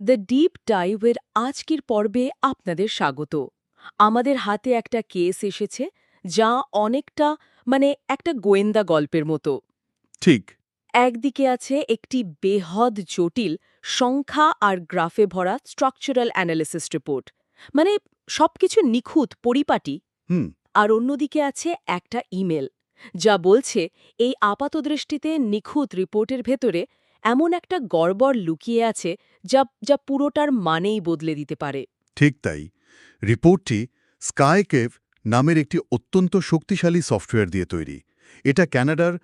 The deep ডাইভের আজকের পর্বে আপনাদের স্বাগত। আমাদের হাতে একটা কেস এসেছে যা অনেকটা একটা গোয়েন্দা গল্পের মতো। ঠিক। একদিকে আছে একটি বেহদ জটিল সংখ্যা আর গ্রাফে ভরা স্ট্রাকচারাল অ্যানালিসিস রিপোর্ট, মানে সবকিছু নিখুঁত পরিপাটি। হুম। আর অন্যদিকে আছে একটা ইমেল যা বলছে এই আপাতদৃষ্টিতে নিখুঁত রিপোর্টের ভেতরে এমন একটা গড়বড় লুকিয়ে আছে যা যা পুরোটার মানেই বদলে দিতে পারে। ঠিক তাই। রিপোর্টটি স্কাইকেভ নামের একটি অত্যন্ত শক্তিশালী সফটওয়্যার দিয়ে তৈরি। এটা কানাডার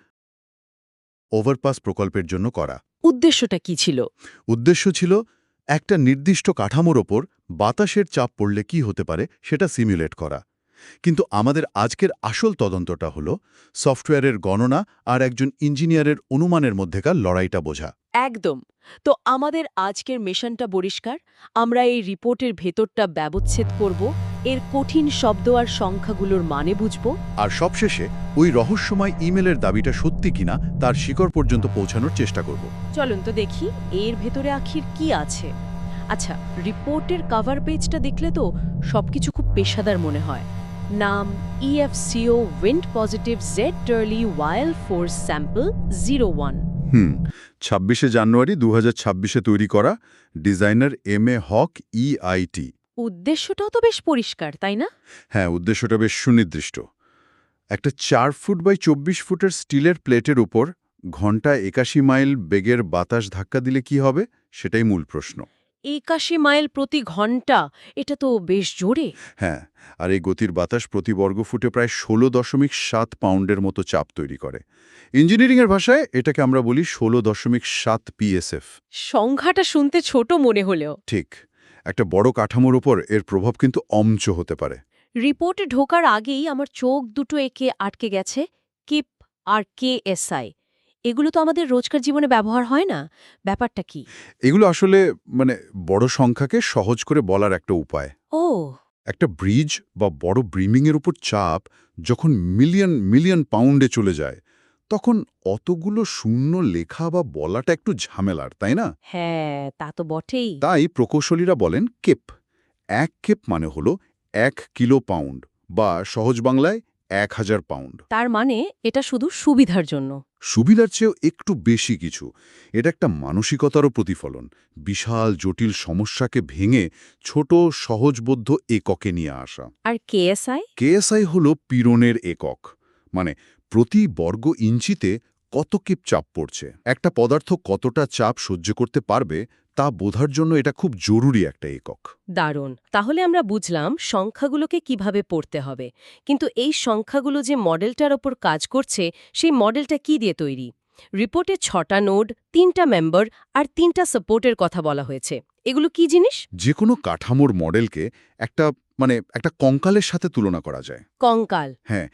ওভারপাস প্রকল্পের জন্য করা। উদ্দেশ্যটা কি ছিল? উদ্দেশ্য ছিল একটা নির্দিষ্ট কাঠামোর ওপর বাতাসের চাপ পড়লে কি হতে পারে সেটা সিমুলেট করা। কিন্তু আমাদের আজকের আসল তদন্তটা হলো সফটওয়্যারের গণনা আর একজন ইঞ্জিনিয়ারের অনুমানের মধ্যেকার লড়াইটা বোঝা। একদম। তো আমাদের আজকের মিশনটা পরিষ্কার। আমরা এই রিপোর্টের ভেতরটা ব্যবচ্ছেদ করব, এর কঠিন শব্দ আর সংখ্যাগুলোর মানে বুঝব। আর সবশেষে ওই রহস্যময় ইমেলের দাবিটা সত্যি কিনা তার শিকড় পর্যন্ত পৌঁছানোর চেষ্টা করব। চলুন তো দেখি এর ভেতরে আখির কি আছে। আচ্ছা, রিপোর্টের কভার পেজটা দেখলে তো সবকিছু খুব পেশাদার মনে হয়। নাম EFCO উইন্ড পজিটিভ জেড টার্লি ওয়াইল ফোর্স স্যাম্পল 01। 26শে জানুয়ারি 2026-এ তৈরি করা, ডিজাইনার MA হক EIT। উদ্দেশ্যটাও তো বেশ পরিষ্কার, তাই না? হ্যাঁ, উদ্দেশ্যটা বেশ সুনির্দিষ্ট। একটা 4 ফুট বাই 24 ফুটের স্টিলের প্লেটের উপর ঘন্টায় 81 মাইল বেগের বাতাস ধাক্কা দিলে কি হবে, সেটাই মূল প্রশ্ন। 81 মাইল প্রতি ঘন্টা, এটা তো বেশ জোরে। হ্যাঁ, আর এই গতির বাতাস প্রতি বর্গফুটে প্রায় 16.7 পাউন্ডের মতো চাপ তৈরি করে। ইঞ্জিনিয়ারিংয়ের ভাষায় এটাকে আমরা বলি 16.7 PSF। সংখ্যাটা শুনতে ছোট মনে হলেও ঠিক। একটা বড় কাঠামোর উপর এর প্রভাব কিন্তু অমচ হতে পারে। রিপোর্টে ঢোকার আগেই আমার চোখ দুটো একে আটকে গেছে। কিপ আর KSI, এগুলো তো আমাদের রোজকার জীবনে ব্যবহার হয় না। ব্যাপারটা কি? এগুলো আসলে বড় সংখ্যাকে সহজ করে বলার একটা উপায়। ও, একটা ব্রিজ বা বড় ব্রিমিংয়ের উপর চাপ যখন মিলিয়ন মিলিয়ন পাউন্ডে চলে যায়, তখন অতগুলো শূন্য লেখা বা বলাটা একটু ঝামেলার, তাই না? হ্যাঁ, তা তো বটেই। তাই প্রকৌশলীরা বলেন কেপ। এক কেপ মানে হলো 1 কিলো পাউন্ড, বা সহজ বাংলায় 1000 পাউন্ড। তার মানে এটা শুধু সুবিধার জন্য? সুবিধার চেয়েও একটু বেশি কিছু। এটা একটা মানসিকতারও প্রতিফলন। বিশাল জটিল সমস্যাকে ভেঙে ছোট সহজবোধ্য এককে নিয়ে আসা। আর KSI? কেএসআই হল পীড়নের একক। মানে প্রতি বর্গ ইঞ্চিতে কত কিপ চাপ পড়ছে। একটা পদার্থ কতটা চাপ সহ্য করতে পারবে তা বোঝার জন্য এটা খুব জরুরি একটা একক। দারুণ। তাহলে আমরা বুঝলাম সংখ্যাগুলোকে কিভাবে পড়তে হবে, কিন্তু এই সংখ্যাগুলো যে মডেলটার ওপর কাজ করছে, সেই মডেলটা কি দিয়ে তৈরি? রিপোর্টে 6টা নোড, 3টা মেম্বার আর 3টা সাপোর্টের কথা বলা হয়েছে। এগুলো কি জিনিস? যে কোনো কাঠামোর মডেলকে একটা একটা কঙ্কালের সাথে তুলনা করা যায়। কঙ্কাল? হ্যাঁ,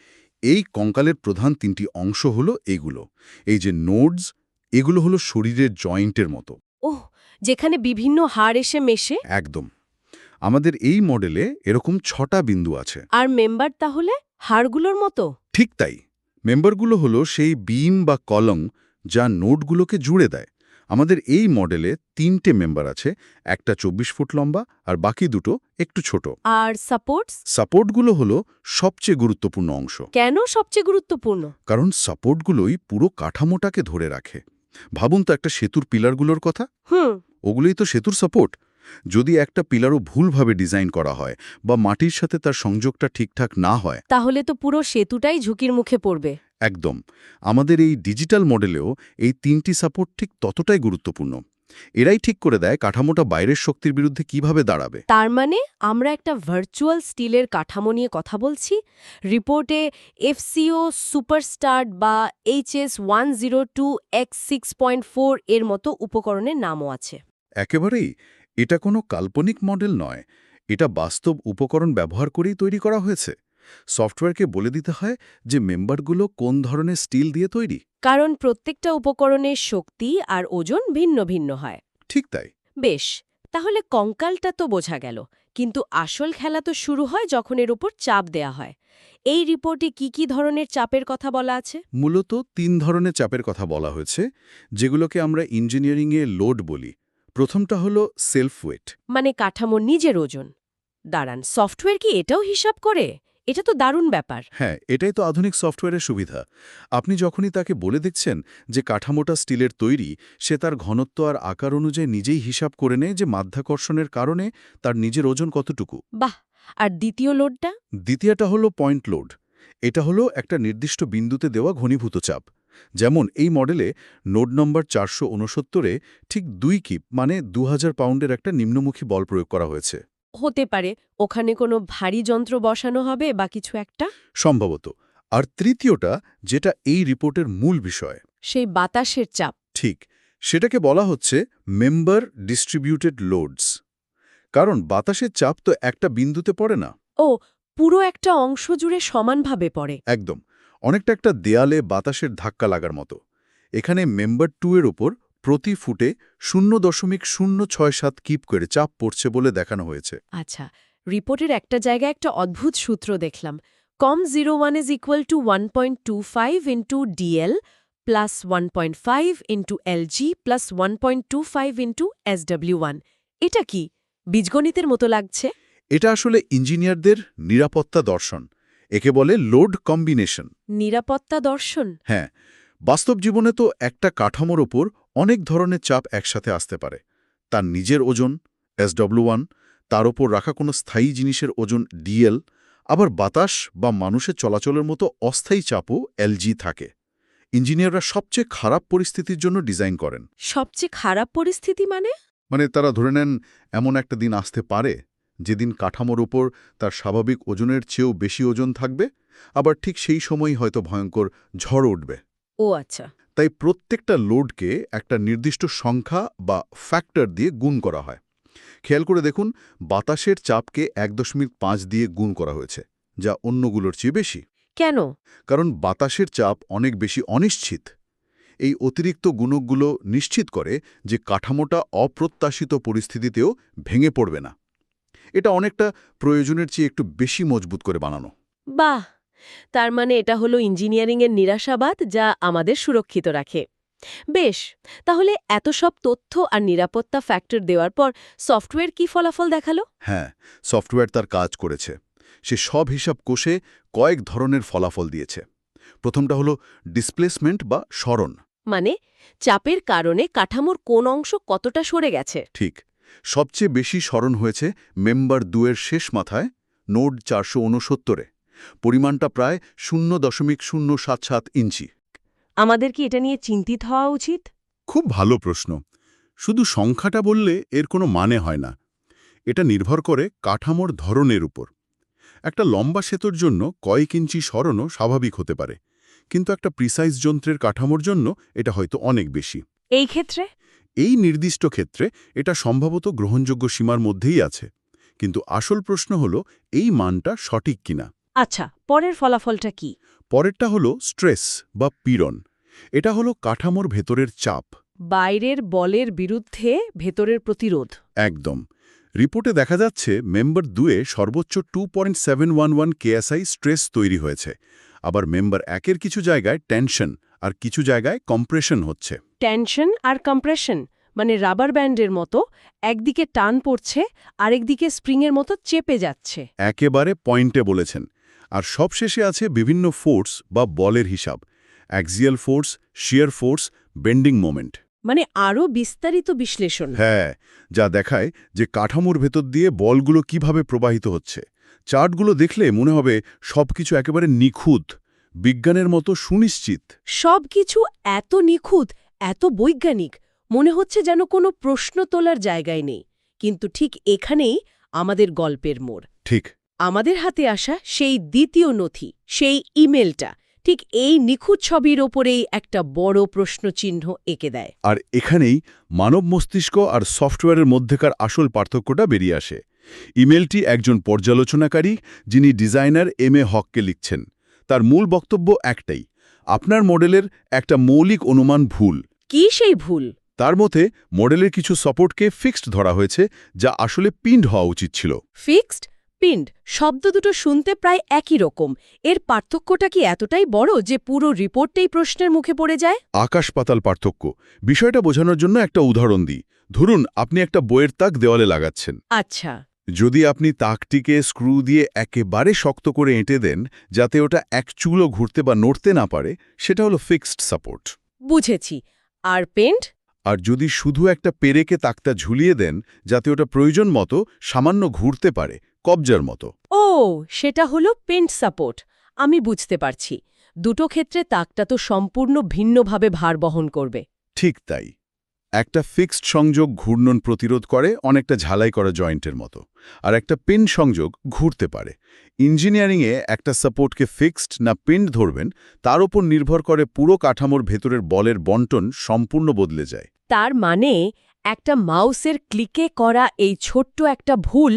এই কঙ্কালের প্রধান 3টি অংশ হলো এগুলো। এই যে নোডস, এগুলো হলো শরীরের জয়েন্টের মতো। ওহ, যেখানে বিভিন্ন হাড় এসে মেশে। একদম। আমাদের এই মডেলে এরকম 6টা বিন্দু আছে। আর মেম্বার তাহলে হাড়গুলোর মতো? ঠিক তাই। মেম্বারগুলো হলো সেই বিম বা কলম যা নোডগুলোকে জুড়ে দেয়। আমাদের এই মডেলে 3টে মেম্বার আছে, একটা 24 ফুট লম্বা আর বাকি দুটো একটু ছোট। আর সাপোর্টস? সাপোর্টগুলো হলো সবচেয়ে গুরুত্বপূর্ণ অংশ। কেন সবচেয়ে গুরুত্বপূর্ণ? কারণ সাপোর্টগুলোই পুরো কাঠামোটাকে ধরে রাখে। ভাবুন তো একটা সেতুর পিলারগুলোর কথা। ওগুলোই তো সেতুর সাপোর্ট। যদি একটা পিলারও ভুলভাবে ডিজাইন করা হয় বা মাটির সাথে তার সংযোগটা ঠিকঠাক না হয়, তাহলে তো পুরো সেতুটাই ঝুঁকির মুখে পড়বে। একদম। আমাদের এই ডিজিটাল মডেলেও এই 3টি সাপোর্ট ঠিক ততটাই গুরুত্বপূর্ণ। এরাই ঠিক করে দেয় কাঠামোটা বাইরের শক্তির বিরুদ্ধে কিভাবে দাঁড়াবে। তার মানে আমরা একটা ভার্চুয়াল স্টিলের কাঠামো নিয়ে কথা বলছি। রিপোর্টে FCO সুপারস্টার বা HS102X6.4 এর মতো উপকরণের নামও আছে। একেবারেই। এটা কোনো কাল্পনিক মডেল নয়, এটা বাস্তব উপকরণ ব্যবহার করেই তৈরি করা হয়েছে। সফটওয়্যারকে বলে দিতে হয় যে মেম্বারগুলো কোন ধরনের স্টিল দিয়ে তৈরি। কারণ প্রত্যেকটা উপকরণের শক্তি আর ওজন ভিন্ন ভিন্ন হয়। ঠিক তাই। বেশ, তাহলে কঙ্কালটা তো বোঝা গেল, কিন্তু আসল খেলা তো শুরু হয় যখন এর উপর চাপ দেয়া হয়। এই রিপোর্টে কি কি ধরনের চাপের কথা বলা আছে? মূলত 3 ধরনের চাপের কথা বলা হয়েছে, যেগুলোকে আমরা ইঞ্জিনিয়ারিংয়ে লোড বলি। প্রথমটা হলো সেলফ ওয়েট। মানে কাঠামোর নিজের ওজন। দাঁড়ান, সফটওয়্যার কি এটাও হিসাব করে? এটা তো দারুণ ব্যাপার। হ্যাঁ, এটাই তো আধুনিক সফটওয়্যারের সুবিধা। আপনি যখনই তাকে বলে দেখছেন যে কাঠামোটা স্টিলের তৈরি, সে তার ঘনত্ব আর আকার অনুযায়ী নিজেই হিসাব করে নেয় যে মাধ্যাকর্ষণের কারণে তার নিজের ওজন কতটুকু। বাহ! আর দ্বিতীয় লোডটা? দ্বিতীয়টা হলো পয়েন্ট লোড। এটা হলো একটা নির্দিষ্ট বিন্দুতে দেওয়া ঘনীভূত চাপ। যেমন এই মডেলে নোড নম্বর 469-এ ঠিক 2 কিপ মানে 2000 পাউন্ডের একটা নিম্নমুখী বল প্রয়োগ করা হয়েছে। হতে পারে ওখানে কোনো ভারী যন্ত্র বসানো হবে বা কিছু একটা? সম্ভবত। আর তৃতীয়টা, যেটা এই রিপোর্টের মূল বিষয়, সেই বাতাসের চাপ। ঠিক, সেটাকে বলা হচ্ছে মেম্বার ডিস্ট্রিবিউটেড লোডস। কারণ বাতাসের চাপ তো একটা বিন্দুতে পড়ে না। ও, পুরো একটা অংশ জুড়ে সমানভাবে পড়ে। একদম, অনেকটা একটা দেয়ালে বাতাসের ধাক্কা লাগার মতো। এখানে মেম্বার 2 এর ওপর প্রতি ফুটে 0.067 কিপ করে চাপ পড়ছে বলে দেখানো হয়েছে। আচ্ছা, রিপোর্টের একটা জায়গায় একটা অদ্ভুত সূত্র দেখলাম। COM01 is equal to 1.25 into DL plus 1.5 into LG plus 1.25 into SW1। এটা কি বীজগণিতের মতো লাগছে? এটা আসলে ইঞ্জিনিয়ারদের নিরাপত্তা দর্শন। একে বলে লোড কম্বিনেশন। নিরাপত্তা দর্শন? হ্যাঁ, বাস্তব জীবনে তো একটা কাঠামোর ওপর অনেক ধরনের চাপ একসাথে আসতে পারে। তার নিজের ওজন SW1, তার ওপর রাখা কোনো স্থায়ী জিনিসের ওজন DL, আবার বাতাস বা মানুষের চলাচলের মতো অস্থায়ী চাপও LG থাকে। ইঞ্জিনিয়াররা সবচেয়ে খারাপ পরিস্থিতির জন্য ডিজাইন করেন। সবচেয়ে খারাপ পরিস্থিতি মানে? মানে তারা ধরে নেন এমন একটা দিন আসতে পারে যেদিন কাঠামোর ওপর তার স্বাভাবিক ওজনের চেয়েও বেশি ওজন থাকবে, আবার ঠিক সেই সময়ই হয়তো ভয়ঙ্কর ঝড় উঠবে। ও আচ্ছা। তাই প্রত্যেকটা লোডকে একটা নির্দিষ্ট সংখ্যা বা ফ্যাক্টর দিয়ে গুণ করা হয়। খেয়াল করে দেখুন, বাতাসের চাপকে 1.5 দিয়ে গুণ করা হয়েছে, যা অন্যগুলোর চেয়ে বেশি। কেন? কারণ বাতাসের চাপ অনেক বেশি অনিশ্চিত। এই অতিরিক্ত গুণকগুলো নিশ্চিত করে যে কাঠামোটা অপ্রত্যাশিত পরিস্থিতিতেও ভেঙে পড়বে না। এটা অনেকটা প্রয়োজনের চেয়ে একটু বেশি মজবুত করে বানানো। বাহ! তার মানে এটা হলো ইঞ্জিনিয়ারিংয়ের নিরাশাবাদ, যা আমাদের সুরক্ষিত রাখে। বেশ, তাহলে এত সব তথ্য আর নিরাপত্তা ফ্যাক্টর দেওয়ার পর সফটওয়্যার কি ফলাফল দেখালো? হ্যাঁ, সফটওয়্যার তার কাজ করেছে। সে সব হিসাব কষে কয়েক ধরনের ফলাফল দিয়েছে। প্রথমটা হলো ডিসপ্লেসমেন্ট বা সরণ। মানে চাপের কারণে কাঠামোর কোন অংশ কতটা সরে গেছে? ঠিক, সবচেয়ে বেশি সরণ হয়েছে মেম্বার 2 এর শেষ মাথায়, নোড 469-এ। পরিমাণটা প্রায় 0.077 ইঞ্চি। আমাদের কি এটা নিয়ে চিন্তিত হওয়া উচিত? খুব ভালো প্রশ্ন। শুধু সংখ্যাটা বললে এর কোনো মানে হয় না। এটা নির্ভর করে কাঠামোর ধরনের উপর। একটা লম্বা সেতুর জন্য কয়েক ইঞ্চি সরণও স্বাভাবিক হতে পারে, কিন্তু একটা প্রিসাইজ যন্ত্রের কাঠামোর জন্য এটা হয়তো অনেক বেশি। এই ক্ষেত্রে? এই নির্দিষ্ট ক্ষেত্রে এটা সম্ভবত গ্রহণযোগ্য সীমার মধ্যেই আছে, কিন্তু আসল প্রশ্ন হলো এই মানটা সঠিক কিনা। আচ্ছা, পরের ফলাফলটা কি? পরেরটা হলো স্ট্রেস বা পীড়ন। এটা হলো কাঠামোর ভেতরের চাপ। বাইরের বলের বিরুদ্ধে ভেতরের প্রতিরোধ। একদম। রিপোর্টে দেখা যাচ্ছে মেম্বার 2-এ সর্বোচ্চ 2.711 কেএসআই স্ট্রেস তৈরি হয়েছে। আবার মেম্বার 1-এর কিছু জায়গায় টেনশন আর কিছু জায়গায় কম্প্রেশন হচ্ছে। টেনশন আর কম্প্রেশন মানে রাবার ব্যান্ডের মতো, একদিকে টান পড়ছে আরেকদিকে স্প্রিংয়ের মতো চেপে যাচ্ছে। একেবারে পয়েন্টে বলেছেন। আর সবশেষে আছে বিভিন্ন ফোর্স বা বলের হিসাব: axial force, shear force, bending moment. মানে আরও বিস্তারিত বিশ্লেষণ। হ্যাঁ, যা দেখায় যে কাঠামোর ভেতর দিয়ে বলগুলো কিভাবে প্রবাহিত হচ্ছে। চার্টগুলো দেখলে মনে হবে সবকিছু একেবারে নিখুঁত, বিজ্ঞানের মতো সুনিশ্চিত। সবকিছু এত নিখুঁত, এত বৈজ্ঞানিক, মনে হচ্ছে যেন কোনো প্রশ্ন তোলার জায়গায় নেই। কিন্তু ঠিক এখানেই আমাদের গল্পের মোড়। ঠিক। আমাদের হাতে আসা সেই দ্বিতীয় নথি, সেই ইমেলটা ঠিক এই নিখুঁত ছবির ওপরেই একটা বড় প্রশ্নচিহ্ন এঁকে দেয়। আর এখানেই মানব মস্তিষ্ক আর সফটওয়্যারের মধ্যেকার আসল পার্থক্যটা বেরিয়ে আসে। ইমেলটি একজন পর্যালোচনাকারী, যিনি ডিজাইনার এম.এ. হককে লিখছেন। তার মূল বক্তব্য একটাই: আপনার মডেলের একটা মৌলিক অনুমান ভুল। কি সেই ভুল? তার মতে মডেলের কিছু সাপোর্টকে ফিক্সড ধরা হয়েছে, যা আসলে পিন্ড হওয়া উচিত ছিল। ফিক্সড পিন্ড শব্দ দুটো শুনতে প্রায় একই রকম, এর পার্থক্যটা কি এতটাই বড় যে পুরো রিপোর্টটাই প্রশ্নের মুখে পড়ে যায়? আকাশ পাতাল পার্থক্য। বিষয়টা বোঝানোর জন্য একটা উদাহরণ দিই। ধরুন আপনি একটা বইয়ের তাক দেওয়ালে লাগাচ্ছেন। আচ্ছা। যদি আপনি তাকটিকে স্ক্রু দিয়ে একেবারে শক্ত করে এঁটে দেন যাতে ওটা এক চুলও ঘুরতে বা নড়তে না পারে, সেটা হলো ফিক্সড সাপোর্ট। বুঝেছি। আর পেন্ড? আর যদি শুধু একটা পেরেকে তাকটা ঝুলিয়ে দেন যাতে ওটা প্রয়োজন মতো সামান্য ঘুরতে পারে, কবজার মতো। ও, সেটা হলো পেন্ড সাপোর্ট। আমি বুঝতে পারছি। দুটো ক্ষেত্রে তাকটা তো সম্পূর্ণ ভিন্নভাবে ভার বহন করবে। ঠিক তাই। একটা ফিক্সড সংযোগ ঘূর্ণন প্রতিরোধ করে, অনেকটা ঝালাই করা জয়েন্টের মতো। আর একটা পিন সংযোগ ঘুরতে পারে। ইঞ্জিনিয়ারিংয়ে একটা সাপোর্টকে ফিক্সড না পিন ধরবেন তার উপর নির্ভর করে পুরো কাঠামোর ভেতরের বলের বন্টন সম্পূর্ণ বদলে যায়। তার মানে একটা মাউসের ক্লিকে করা এই ছোট্ট একটা ভুল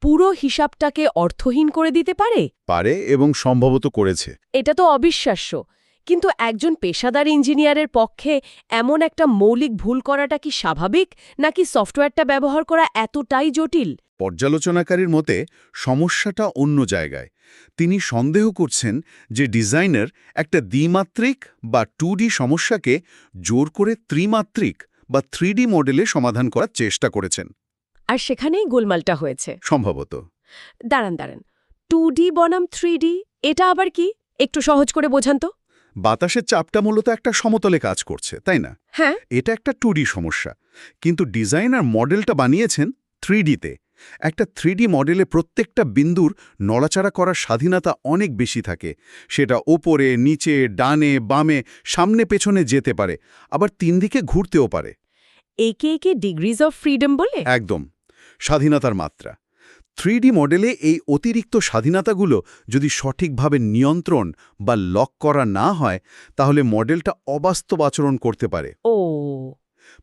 পুরো হিসাবটাকে অর্থহীন করে দিতে পারে? পারে, এবং সম্ভবত করেছে। এটা তো অবিশ্বাস্য। কিন্তু একজন পেশাদার ইঞ্জিনিয়ারের পক্ষে এমন একটা মৌলিক ভুল করাটা কি স্বাভাবিক, নাকি সফটওয়্যারটা ব্যবহার করা এতটাই জটিল? পর্যালোচনাকারীর মতে সমস্যাটা অন্য জায়গায়। তিনি সন্দেহ করছেন যে ডিজাইনার একটা দ্বিমাত্রিক বা 2D সমস্যাকে জোর করে ত্রিমাত্রিক বা 3D মডেলে সমাধান করার চেষ্টা করেছেন। আর সেখানেই গোলমালটা হয়েছে। সম্ভবত। দাঁড়ান, 2D বনাম 3D, এটা আবার কি? একটু সহজ করে বোঝান তো। বাতাসের চাপটা মূলত একটা সমতলে কাজ করছে, তাই না? হ্যাঁ। এটা একটা 2D সমস্যা। কিন্তু ডিজাইনার মডেলটা বানিয়েছেন 3Dতে। একটা 3D মডেলে প্রত্যেকটা বিন্দুর নড়াচড়া করার স্বাধীনতা অনেক বেশি থাকে। সেটা ওপরে, নিচে, ডানে, বামে, সামনে পেছনে যেতে পারে, আবার 3 দিকে ঘুরতেও পারে। একে ডিগ্রিজ অফ ফ্রিডম বলে? একদম, স্বাধীনতার মাত্রা। 3D মডেলে এই অতিরিক্ত স্বাধীনতাগুলো যদি সঠিকভাবে নিয়ন্ত্রণ বা লক করা না হয় তাহলে মডেলটা অবাস্তব আচরণ করতে পারে। ও।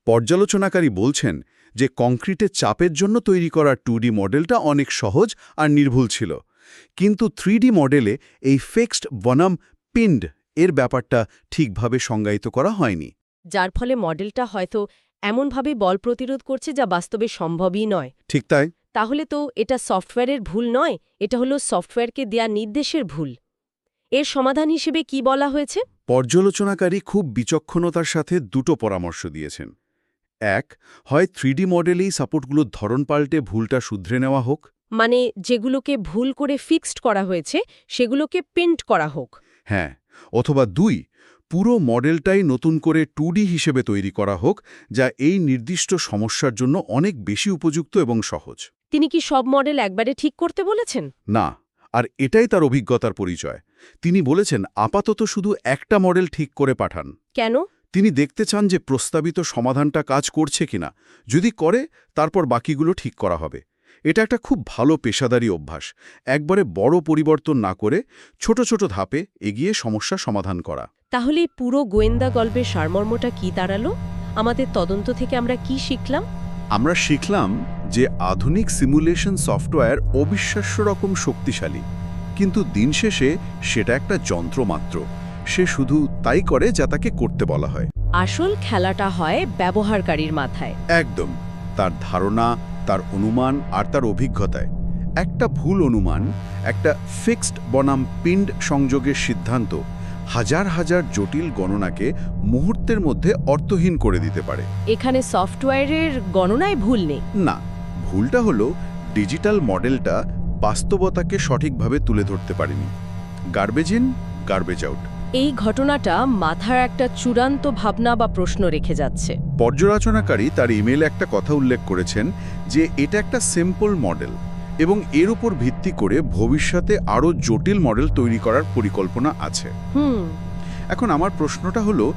পর্যালোচনাকারী বলছেন যে কংক্রিটের চাপের জন্য তৈরি করা 2D মডেলটা অনেক সহজ আর নির্ভুল ছিল, কিন্তু 3D মডেলে এই ফিক্সড বনাম পিন্ড এর ব্যাপারটা ঠিকভাবে সংজ্ঞায়িত করা হয়নি। যার ফলে মডেলটা হয়তো এমনভাবে বল প্রতিরোধ করছে যা বাস্তবে সম্ভবই নয়। ঠিক তাই। তাহলে তো এটা সফটওয়্যারের ভুল নয়, এটা হলো সফটওয়্যারকে দেয়া নির্দেশের ভুল। এর সমাধান হিসেবে কি বলা হয়েছে? পর্যালোচনাকারী খুব বিচক্ষণতার সাথে দুটো পরামর্শ দিয়েছেন। এক, হয় 3D মডেলেই সাপোর্টগুলোর ধরন পাল্টে ভুলটা শুধরে নেওয়া হোক। মানে যেগুলোকে ভুল করে ফিক্সড করা হয়েছে সেগুলোকে পেন্ট করা হোক। হ্যাঁ, অথবা 2, পুরো মডেলটাই নতুন করে 2D হিসেবে তৈরি করা হোক, যা এই নির্দিষ্ট সমস্যার জন্য অনেক বেশি উপযুক্ত এবং সহজ। তিনি কি সব মডেল একবারে ঠিক করতে বলেছেন? না, আর এটাই তার অভিজ্ঞতার পরিচয়। তিনি বলেছেন আপাতত শুধু একটা মডেল ঠিক করে পাঠান। কেন? তিনি দেখতে চান যে প্রস্তাবিত সমাধানটা কাজ করছে কিনা। যদি করে, তারপর বাকিগুলো ঠিক করা হবে। এটা একটা খুব ভালো পেশাদারি অভ্যাস, একবারে বড় পরিবর্তন না করে ছোট ছোট ধাপে এগিয়ে সমস্যা সমাধান করা। তাহলে পুরো গোয়েন্দা গল্পের সারমর্মটা কি দাঁড়ালো? আমাদের তদন্ত থেকে আমরা কি শিখলাম? আমরা শিখলাম যে আধুনিক সিমুলেশন সফটওয়্যার অবিশ্বাস্য রকম শক্তিশালী, কিন্তু দিন শেষে সেটা একটা যন্ত্র মাত্র। সে শুধু তাই করে যা তাকে করতে বলা হয়। আসল খেলাটা হয় ব্যবহারকারীর মাথায়। একদম, তার ধারণা, তার অনুমান আর তার অভিজ্ঞতায়। একটা ভুল অনুমান, একটা ফিক্সড বনাম পিন্ড সংযোগের সিদ্ধান্ত হাজার হাজার জটিল গণনাকে মুহূর্তের মধ্যে অর্থহীন করে দিতে পারে। এখানে সফটওয়্যারের গণনায় ভুল নেই। না, ভুলটা হলো ডিজিটাল মডেলটা বাস্তবতাকে সঠিকভাবে তুলে ধরতে পারেনি। Garbage in, garbage out. এই ঘটনাটা মাথার একটা চূড়ান্ত ভাবনা বা প্রশ্ন রেখে যাচ্ছে। পর্যালোচনাকারী তার ইমেইলে একটা কথা উল্লেখ করেছেন যে এটা একটা সিম্পল মডেল এবং এর উপর ভিত্তি করে ভবিষ্যতে আরও জটিল মডেল তৈরি করার পরিকল্পনা আছে। এখন আমার প্রশ্নটা হলো,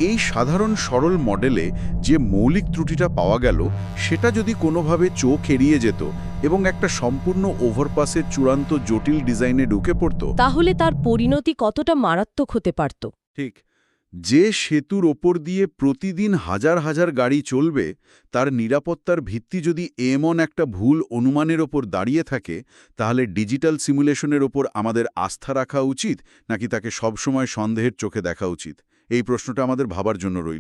এই সাধারণ সরল মডেলে যে মৌলিক ত্রুটিটা পাওয়া গেল সেটা যদি কোনোভাবে চোখ এড়িয়ে যেত এবং একটা সম্পূর্ণ ওভারপাসের চূড়ান্ত জটিল ডিজাইনে ঢুকে পড়ত, তাহলে তার পরিণতি কতটা মারাত্মক হতে পারত? ঠিক, যে সেতুর ওপর দিয়ে প্রতিদিন হাজার হাজার গাড়ি চলবে তার নিরাপত্তার ভিত্তি যদি এমন একটা ভুল অনুমানের ওপর দাঁড়িয়ে থাকে, তাহলে ডিজিটাল সিমুলেশনের ওপর আমাদের আস্থা রাখা উচিত নাকি তাকে সবসময় সন্দেহের চোখে দেখা উচিত? এই প্রশ্নটা আমাদের ভাবার জন্য রইল।